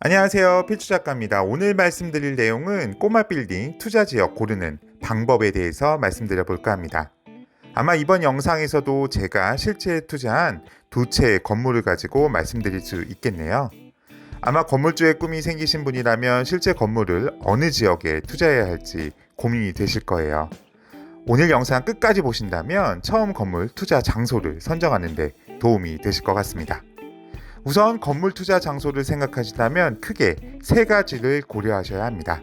안녕하세요. 필주 작가입니다. 오늘 말씀드릴 내용은 꼬마 빌딩 투자 지역 고르는 방법에 대해서 말씀드려 볼까 합니다. 아마 이번 영상에서도 제가 실제 투자한 두 채의 건물을 가지고 말씀드릴 수 있겠네요. 아마 건물주의 꿈이 생기신 분이라면 실제 건물을 어느 지역에 투자해야 할지 고민이 되실 거예요. 오늘 영상 끝까지 보신다면 처음 건물 투자 장소를 선정하는 데 도움이 되실 것 같습니다. 우선 건물 투자 장소를 생각하신다면 크게 세 가지를 고려하셔야 합니다.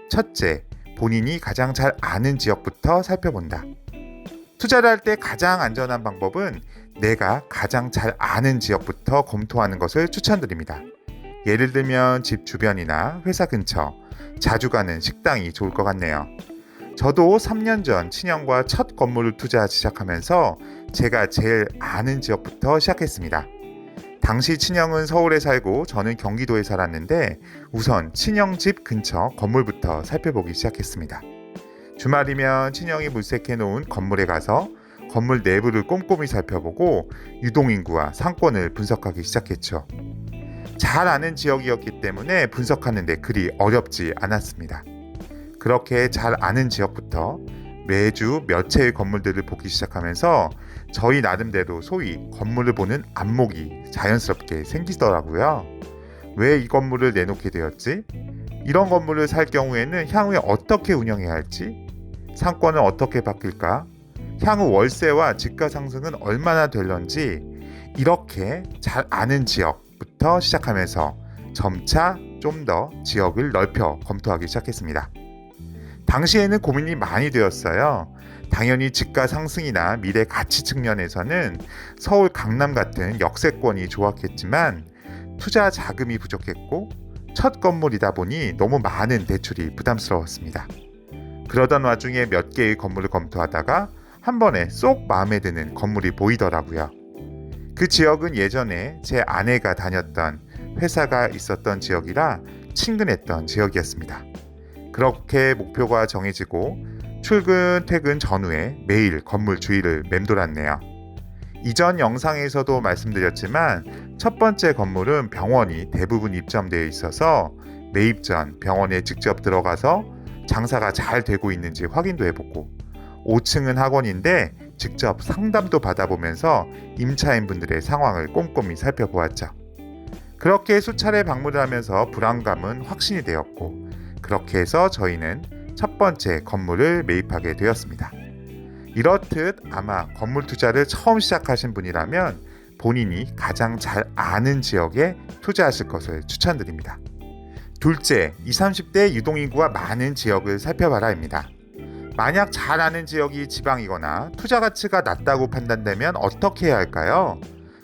첫째, 본인이 가장 잘 아는 지역부터 살펴본다. 투자를 할 때 가장 안전한 방법은 내가 가장 잘 아는 지역부터 검토하는 것을 추천드립니다. 예를 들면 집 주변이나 회사 근처, 자주 가는 식당이 좋을 것 같네요. 저도 3년 전 친형과 첫 건물을 투자하기 시작하면서 제가 제일 아는 지역부터 시작했습니다. 당시 친형은 서울에 살고 저는 경기도에 살았는데 우선 친형 집 근처 건물부터 살펴보기 시작했습니다. 주말이면 친형이 물색해 놓은 건물에 가서 건물 내부를 꼼꼼히 살펴보고 유동인구와 상권을 분석하기 시작했죠. 잘 아는 지역이었기 때문에 분석하는 데 그리 어렵지 않았습니다. 그렇게 잘 아는 지역부터 매주 몇 채의 건물들을 보기 시작하면서 저희 나름대로 소위 건물을 보는 안목이 자연스럽게 생기더라고요. 왜 이 건물을 내놓게 되었지? 이런 건물을 살 경우에는 향후에 어떻게 운영해야 할지? 상권은 어떻게 바뀔까? 향후 월세와 집가 상승은 얼마나 될런지 이렇게 잘 아는 지역부터 시작하면서 점차 좀 더 지역을 넓혀 검토하기 시작했습니다. 당시에는 고민이 많이 되었어요. 당연히 집가 상승이나 미래 가치 측면에서는 서울 강남 같은 역세권이 좋았겠지만 투자 자금이 부족했고 첫 건물이다 보니 너무 많은 대출이 부담스러웠습니다. 그러던 와중에 몇 개의 건물을 검토하다가 한 번에 쏙 마음에 드는 건물이 보이더라고요. 그 지역은 예전에 제 아내가 다녔던 회사가 있었던 지역이라 친근했던 지역이었습니다. 그렇게 목표가 정해지고 출근, 퇴근 전후에 매일 건물 주위를 맴돌았네요. 이전 영상에서도 말씀드렸지만 첫 번째 건물은 병원이 대부분 입점되어 있어서 매입 전 병원에 직접 들어가서 장사가 잘 되고 있는지 확인도 해보고 5층은 학원인데 직접 상담도 받아보면서 임차인분들의 상황을 꼼꼼히 살펴보았죠. 그렇게 수차례 방문을 하면서 불안감은 확신이 되었고 그렇게 해서 저희는 첫 번째 건물을 매입하게 되었습니다. 이렇듯 아마 건물 투자를 처음 시작하신 분이라면 본인이 가장 잘 아는 지역에 투자하실 것을 추천드립니다. 둘째, 20, 30대 유동인구가 많은 지역을 살펴봐라입니다. 만약 잘 아는 지역이 지방이거나 투자 가치가 낮다고 판단되면 어떻게 해야 할까요?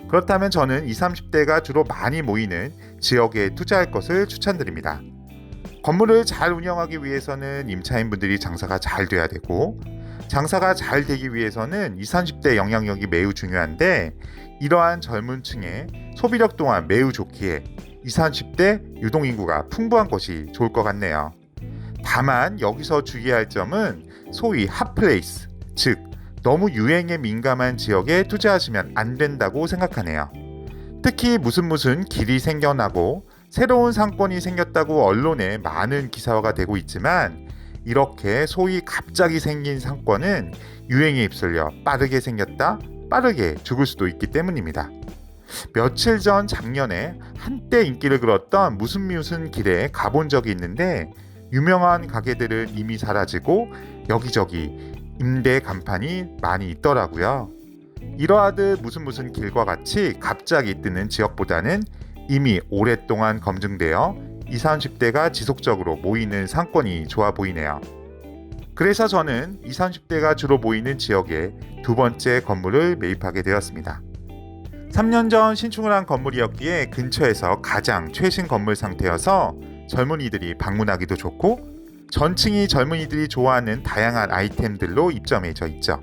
그렇다면 저는 20, 30대가 주로 많이 모이는 지역에 투자할 것을 추천드립니다. 건물을 잘 운영하기 위해서는 임차인분들이 장사가 잘 돼야 되고 장사가 잘 되기 위해서는 20, 30대 영향력이 매우 중요한데 이러한 젊은 층의 소비력 또한 매우 좋기에 20, 30대 유동인구가 풍부한 것이 좋을 것 같네요. 다만 여기서 주의할 점은 소위 핫플레이스, 즉 너무 유행에 민감한 지역에 투자하시면 안 된다고 생각하네요. 특히 무슨 길이 생겨나고 새로운 상권이 생겼다고 언론에 많은 기사화가 되고 있지만 이렇게 소위 갑자기 생긴 상권은 유행에 휩쓸려 빠르게 생겼다, 빠르게 죽을 수도 있기 때문입니다. 며칠 전 작년에 한때 인기를 끌었던 무슨 길에 가본 적이 있는데 유명한 가게들은 이미 사라지고 여기저기 임대 간판이 많이 있더라고요. 이러하듯 무슨 길과 같이 갑자기 뜨는 지역보다는 이미 오랫동안 검증되어 20, 30대가 지속적으로 모이는 상권이 좋아 보이네요. 그래서 저는 20, 30대가 주로 모이는 지역에 두 번째 건물을 매입하게 되었습니다. 3년 전 신축을 한 건물이었기에 근처에서 가장 최신 건물 상태여서 젊은이들이 방문하기도 좋고 전층이 젊은이들이 좋아하는 다양한 아이템들로 입점해져 있죠.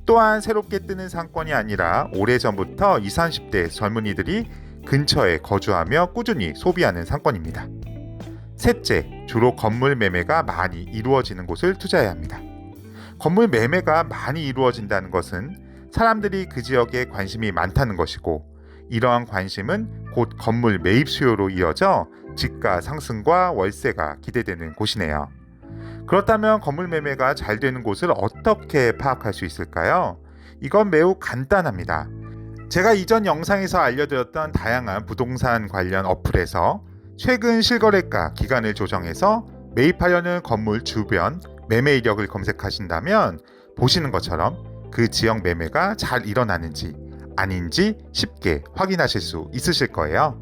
또한 새롭게 뜨는 상권이 아니라 오래전부터 20, 30대 젊은이들이 근처에 거주하며 꾸준히 소비하는 상권입니다. 셋째, 주로 건물 매매가 많이 이루어지는 곳을 투자해야 합니다. 건물 매매가 많이 이루어진다는 것은 사람들이 그 지역에 관심이 많다는 것이고 이러한 관심은 곧 건물 매입 수요로 이어져 집가 상승과 월세가 기대되는 곳이네요. 그렇다면 건물 매매가 잘 되는 곳을 어떻게 파악할 수 있을까요? 이건 매우 간단합니다. 제가 이전 영상에서 알려드렸던 다양한 부동산 관련 어플에서 최근 실거래가 기간을 조정해서 매입하려는 건물 주변 매매 이력을 검색하신다면 보시는 것처럼 그 지역 매매가 잘 일어나는지 아닌지 쉽게 확인하실 수 있으실 거예요.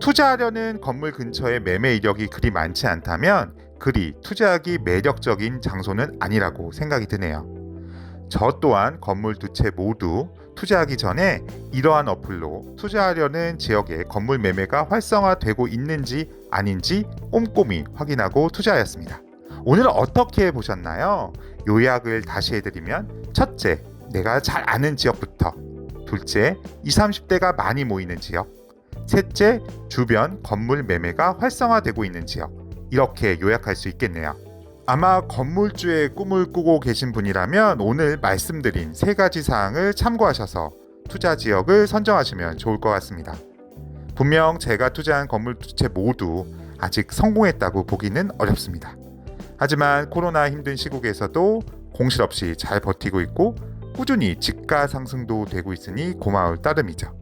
투자하려는 건물 근처에 매매 이력이 그리 많지 않다면 그리 투자하기 매력적인 장소는 아니라고 생각이 드네요. 저 또한 건물 두 채 모두 투자하기 전에 이러한 어플로 투자하려는 지역의 건물 매매가 활성화되고 있는지 아닌지 꼼꼼히 확인하고 투자하였습니다. 오늘 어떻게 보셨나요? 요약을 다시 해드리면 첫째, 내가 잘 아는 지역부터, 둘째, 20, 30대가 많이 모이는 지역, 셋째, 주변 건물 매매가 활성화되고 있는 지역, 이렇게 요약할 수 있겠네요. 아마 건물주의 꿈을 꾸고 계신 분이라면 오늘 말씀드린 세 가지 사항을 참고하셔서 투자 지역을 선정하시면 좋을 것 같습니다. 분명 제가 투자한 건물 두 채 모두 아직 성공했다고 보기는 어렵습니다. 하지만 코로나 힘든 시국에서도 공실 없이 잘 버티고 있고 꾸준히 집가 상승도 되고 있으니 고마울 따름이죠.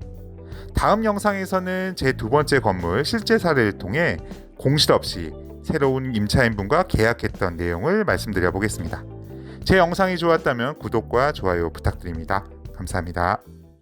다음 영상에서는 제 두 번째 건물 실제 사례를 통해 공실 없이 새로운 임차인분과 계약했던 내용을 말씀드려 보겠습니다. 제 영상이 좋았다면 구독과 좋아요 부탁드립니다. 감사합니다.